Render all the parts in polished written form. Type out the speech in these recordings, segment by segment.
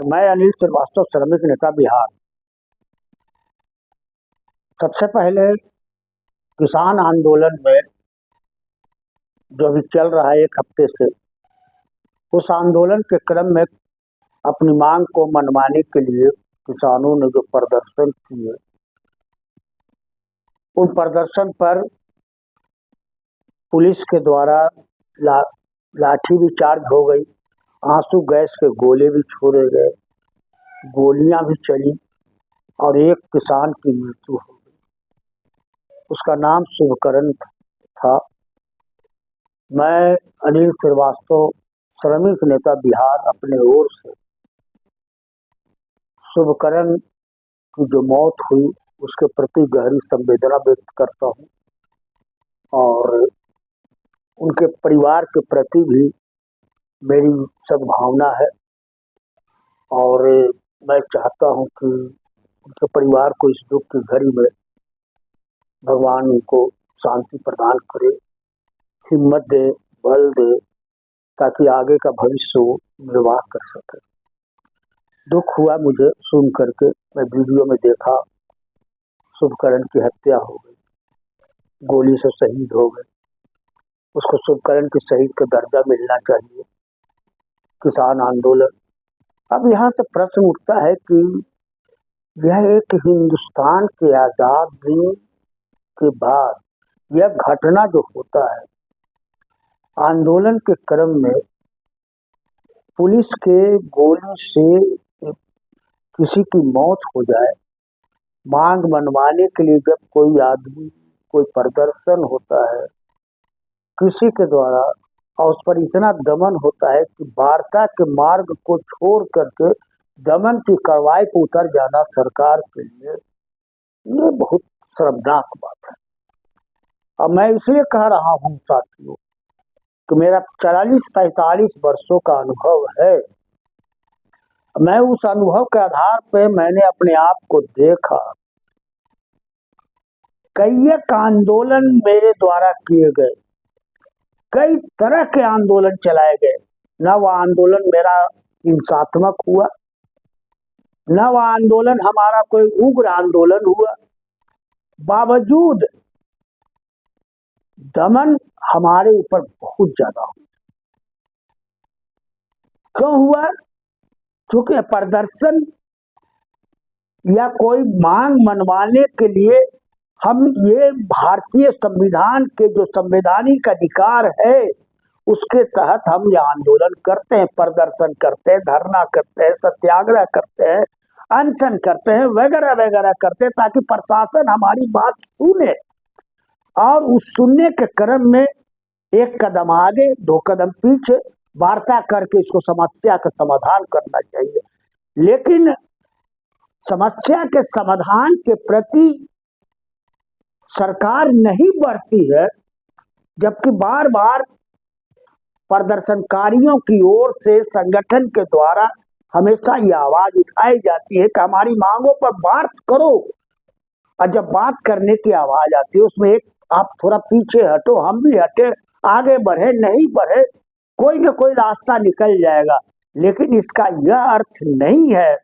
मैं अनिल श्रीवास्तव, श्रमिक नेता बिहार। सबसे पहले किसान आंदोलन में जो अभी चल रहा है 1 हफ्ते से, उस आंदोलन के क्रम में अपनी मांग को मनवाने के लिए किसानों ने जो प्रदर्शन किए, उन प्रदर्शन पर पुलिस के द्वारा लाठी भी चार्ज हो गई, आंसू गैस के गोले भी छोड़े गए, गोलियां भी चली और एक किसान की मृत्यु हो गई। उसका नाम शुभकरण था। मैं अनिल श्रीवास्तव, श्रमिक नेता बिहार, अपने ओर से शुभकरण की जो मौत हुई उसके प्रति गहरी संवेदना व्यक्त करता हूँ और उनके परिवार के प्रति भी मेरी सद्भावना है और मैं चाहता हूँ कि उनके परिवार को इस दुख की घड़ी में भगवान उनको शांति प्रदान करे, हिम्मत दे, बल दे, ताकि आगे का भविष्य वो निर्वाह कर सके। दुख हुआ मुझे सुन करके। मैं वीडियो में देखा शुभकरण की हत्या हो गई, गोली से शहीद हो गए। उसको शुभकरण के शहीद का दर्जा मिलना चाहिए। किसान आंदोलन, अब यहाँ से प्रश्न उठता है कि यह एक हिंदुस्तान के आजादी के बाद यह घटना जो होता है, आंदोलन के क्रम में पुलिस के गोली से किसी की मौत हो जाए, मांग मनवाने के लिए जब कोई आदमी, कोई प्रदर्शन होता है किसी के द्वारा और उस पर इतना दमन होता है कि वार्ता के मार्ग को छोड़ करके दमन की कार्रवाई पर उतर जाना सरकार के लिए ये बहुत शर्मनाक बात है। अब मैं इसलिए कह रहा हूँ साथियों कि मेरा 40-45 वर्षों का अनुभव है। मैं उस अनुभव के आधार पर मैंने अपने आप को देखा। कई एक आंदोलन मेरे द्वारा किए गए, कई तरह के आंदोलन चलाए गए। न वह आंदोलन मेरा हिंसात्मक हुआ, न वह आंदोलन हमारा कोई उग्र आंदोलन हुआ। बावजूद दमन हमारे ऊपर बहुत ज्यादा हुआ। क्यों हुआ? क्योंकि प्रदर्शन या कोई मांग मनवाने के लिए हम ये भारतीय संविधान के जो संवैधानिक अधिकार है उसके तहत हम ये आंदोलन करते हैं, प्रदर्शन करते हैं, धरना करते हैं, सत्याग्रह करते हैं, अनशन करते हैं, वगैरह वगैरह करते हैं, ताकि प्रशासन हमारी बात सुने और उस सुनने के क्रम में 1 कदम आगे 2 कदम पीछे वार्ता करके इसको समस्या का समाधान करना चाहिए। लेकिन समस्या के समाधान के प्रति सरकार नहीं बढ़ती है, जबकि बार बार प्रदर्शनकारियों की ओर से संगठन के द्वारा हमेशा ये आवाज उठाई जाती है कि हमारी मांगों पर बात करो। और जब बात करने की आवाज आती है उसमें एक आप थोड़ा पीछे हटो, हम भी हटे, आगे बढ़े, नहीं बढ़े, कोई न कोई रास्ता निकल जाएगा। लेकिन इसका यह अर्थ नहीं है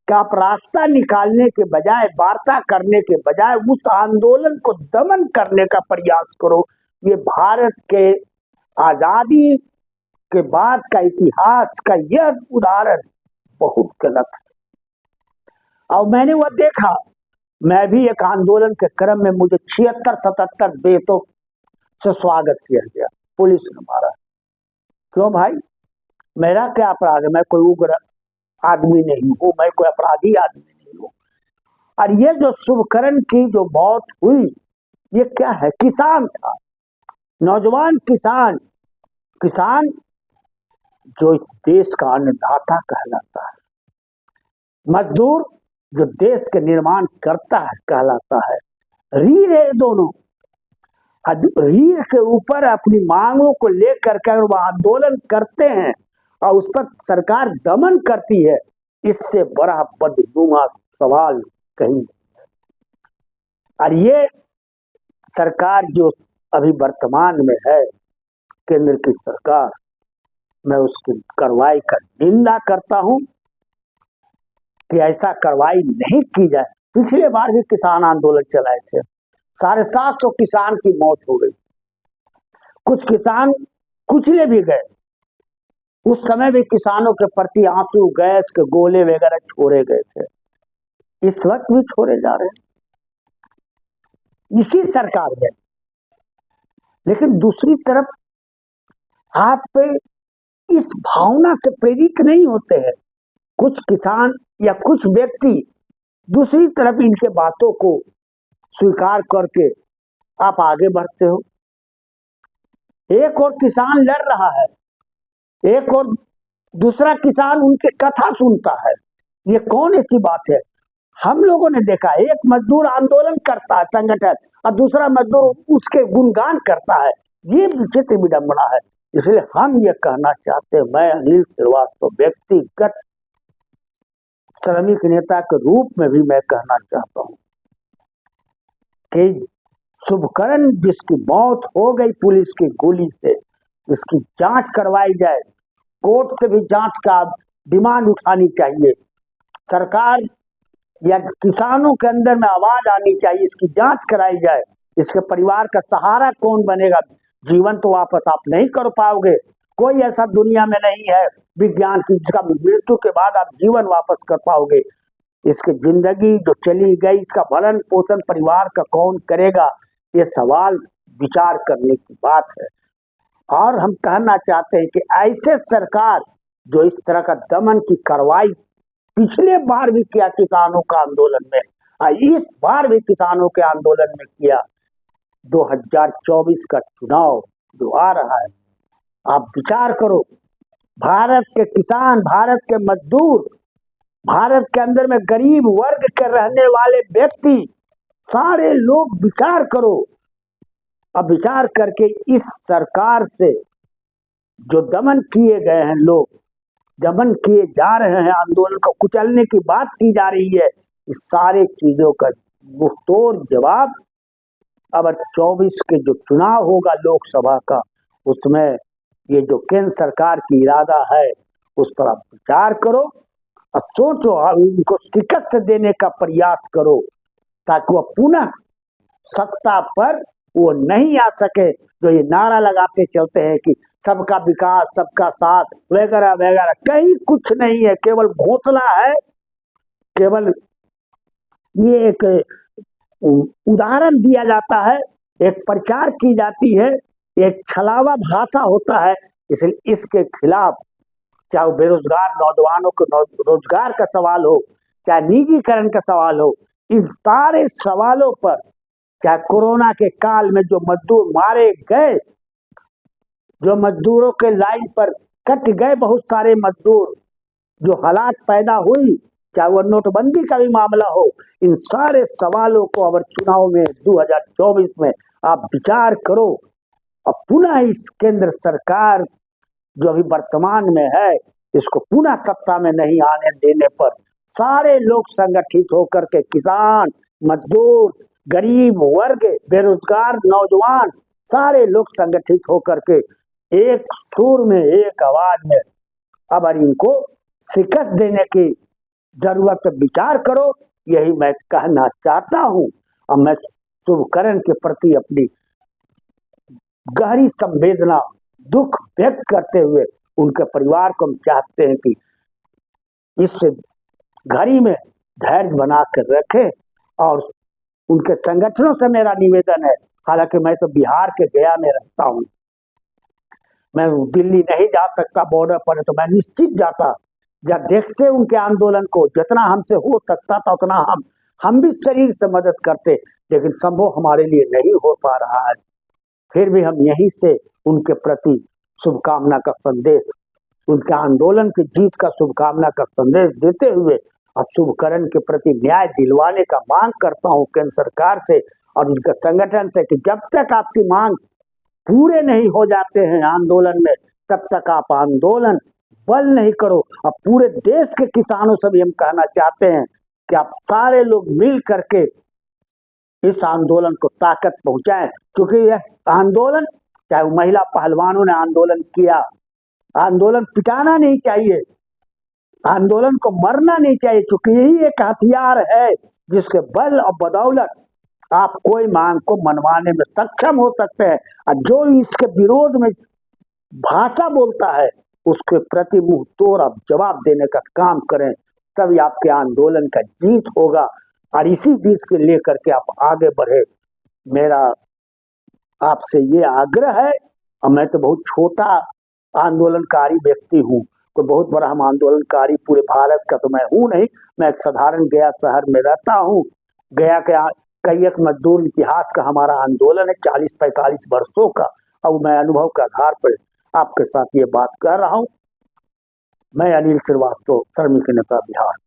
कि आप रास्ता निकालने के बजाय, वार्ता करने के बजाय उस आंदोलन को दमन करने का प्रयास करो। ये भारत के आजादी के बाद का इतिहास का यह उदाहरण बहुत गलत है। और मैंने वह देखा, मैं भी एक आंदोलन के क्रम में मुझे 76-77 बेटों से स्वागत किया गया, पुलिस ने मारा। क्यों भाई? मेरा क्या अपराध है? मैं कोई उग्र आदमी नहीं हूँ, मैं कोई अपराधी आदमी नहीं हूँ। और ये जो शुभकरण की जो मौत हुई, ये क्या है? किसान था, नौजवान किसान, किसान जो इस देश का अन्नदाता कहलाता है, मजदूर जो देश के निर्माण करता है कहलाता है। रीढ़ है दोनों, रीढ़ के ऊपर अपनी मांगों को लेकर कर वह आंदोलन करते हैं और उस पर सरकार दमन करती है। इससे बड़ा बदनुमा सवाल कहीं नहीं है। और ये सरकार जो अभी वर्तमान में है, केंद्र की सरकार, मैं उसकी कार्रवाई का निंदा करता हूं कि ऐसा कार्रवाई नहीं की जाए। पिछले बार भी किसान आंदोलन चलाए थे, 750 किसान की मौत हो गई, कुछ किसान कुचले भी गए। उस समय भी किसानों के प्रति आंसू गैस के गोले वगैरह छोड़े गए थे, इस वक्त भी छोड़े जा रहे हैं इसी सरकार में। लेकिन दूसरी तरफ आप इस भावना से प्रेरित नहीं होते हैं कुछ किसान या कुछ व्यक्ति, दूसरी तरफ इनके बातों को स्वीकार करके आप आगे बढ़ते हो। एक और किसान लड़ रहा है, एक और दूसरा किसान उनके कथा सुनता है, ये कौन ऐसी बात है? हम लोगों ने देखा, एक मजदूर आंदोलन करता है संगठन और दूसरा मजदूर उसके गुणगान करता है, ये विचित्र विडंबना है। इसलिए हम ये कहना चाहते हैं, मैं अनिल श्रीवास्तव व्यक्तिगत श्रमिक नेता के रूप में भी मैं कहना चाहता हूं कि शुभकरण जिसकी मौत हो गई पुलिस की गोली से, इसकी जांच करवाई जाए, कोर्ट से भी जांच का डिमांड उठानी चाहिए। सरकार या किसानों के अंदर में आवाज आनी चाहिए, इसकी जांच कराई जाए। इसके परिवार का सहारा कौन बनेगा? जीवन तो वापस आप नहीं कर पाओगे, कोई ऐसा दुनिया में नहीं है विज्ञान की जिसका मृत्यु के बाद आप जीवन वापस कर पाओगे। इसकी जिंदगी जो चली गई, इसका भरण पोषण परिवार का कौन करेगा? ये सवाल विचार करने की बात है। और हम कहना चाहते हैं कि ऐसे सरकार जो इस तरह का दमन की कार्रवाई पिछले बार भी किया किसानों का आंदोलन में, इस बार भी किसानों के आंदोलन में किया, 2024 का चुनाव जो आ रहा है, आप विचार करो, भारत के किसान, भारत के मजदूर, भारत के अंदर में गरीब वर्ग के रहने वाले व्यक्ति, सारे लोग विचार करो। अब विचार करके इस सरकार से जो दमन किए गए हैं, लोग दमन किए जा रहे हैं, आंदोलन को कुचलने की बात की जा रही है, इस सारे चीजों का मुंहतोड़ जवाब अब 24 के जो चुनाव होगा लोकसभा का, उसमें ये जो केंद्र सरकार की इरादा है उस पर आप विचार करो और सोचो, उनको शिकस्त देने का प्रयास करो ताकि वह पुनः सत्ता पर वो नहीं आ सके। जो ये नारा लगाते चलते हैं कि सबका विकास, सबका साथ वगैरह वगैरह, कहीं कुछ नहीं है, केवल घोंसला है, केवल ये एक उदाहरण दिया जाता है, एक प्रचार की जाती है, एक छलावा भाषा होता है। इसलिए इसके खिलाफ, चाहे वो बेरोजगार नौजवानों को रोजगार का सवाल हो, चाहे निजीकरण का सवाल हो, इन सारे सवालों पर, चाहे कोरोना के काल में जो मजदूर मारे गए, जो मजदूरों के लाइन पर कट गए, बहुत सारे मजदूर, जो हालात पैदा हुई, चाहे वो नोटबंदी का भी मामला हो, इन सारे सवालों को अगर चुनाव में 2024 में आप विचार करो और पुनः इस केंद्र सरकार जो अभी वर्तमान में है, इसको पुनः सत्ता में नहीं आने देने पर सारे लोग संगठित होकर के, किसान, मजदूर, गरीब वर्ग, बेरोजगार नौजवान, सारे लोग संगठित होकर के एक सुर में, एक आवाज में अब इनको शिकस्त देने की जरूरत विचार करो, यही मैं कहना चाहता हूं। और मैं शुभकरण के प्रति अपनी गहरी संवेदना, दुख व्यक्त करते हुए उनके परिवार को हम चाहते हैं कि इस घड़ी में धैर्य बना कर रखें। और उनके संगठनों से मेरा निवेदन है, हालांकि मैं तो बिहार के गया में रहता हूं, मैं दिल्ली नहीं जा सकता, बॉर्डर पर है, तो मैं निश्चित जाता, जब देखते उनके आंदोलन को, जितना हमसे हो सकता था उतना हम भी शरीर से मदद करते, लेकिन संभव हमारे लिए नहीं हो पा रहा है। फिर भी हम यहीं से उनके प्रति शुभकामना का संदेश, उनके आंदोलन की जीत का शुभकामना का संदेश देते हुए अब शुभकरण के प्रति न्याय दिलवाने का मांग करता हूं केंद्र सरकार से और उनके संगठन से कि जब तक आपकी मांग पूरे नहीं हो जाते हैं आंदोलन में, तब तक आप आंदोलन बल नहीं करो। अब पूरे देश के किसानों से भी हम कहना चाहते हैं कि आप सारे लोग मिल करके इस आंदोलन को ताकत पहुंचाएं, क्योंकि यह आंदोलन, चाहे महिला पहलवानों ने आंदोलन किया, आंदोलन पिटाना नहीं चाहिए, आंदोलन को मरना नहीं चाहिए, क्योंकि यही एक हथियार है जिसके बल और बदौलत आप कोई मांग को मनवाने में सक्षम हो सकते हैं। और जो इसके विरोध में भाषा बोलता है उसके प्रति मुंह तोड़ आप जवाब देने का काम करें, तभी आपके आंदोलन का जीत होगा। और इसी जीत के लेकर के आप आगे बढ़े, मेरा आपसे ये आग्रह है। और मैं तो बहुत छोटा आंदोलनकारी व्यक्ति हूँ, कोई बहुत बड़ा हम आंदोलनकारी पूरे भारत का तो मैं हूँ नहीं। मैं एक साधारण गया शहर में रहता हूँ। गया के कैयक मजदूर इतिहास का हमारा आंदोलन है 40-45 वर्षों का, और मैं अनुभव के आधार पर आपके साथ ये बात कर रहा हूँ। मैं अनिल श्रीवास्तव, श्रमिक नेता, बिहार।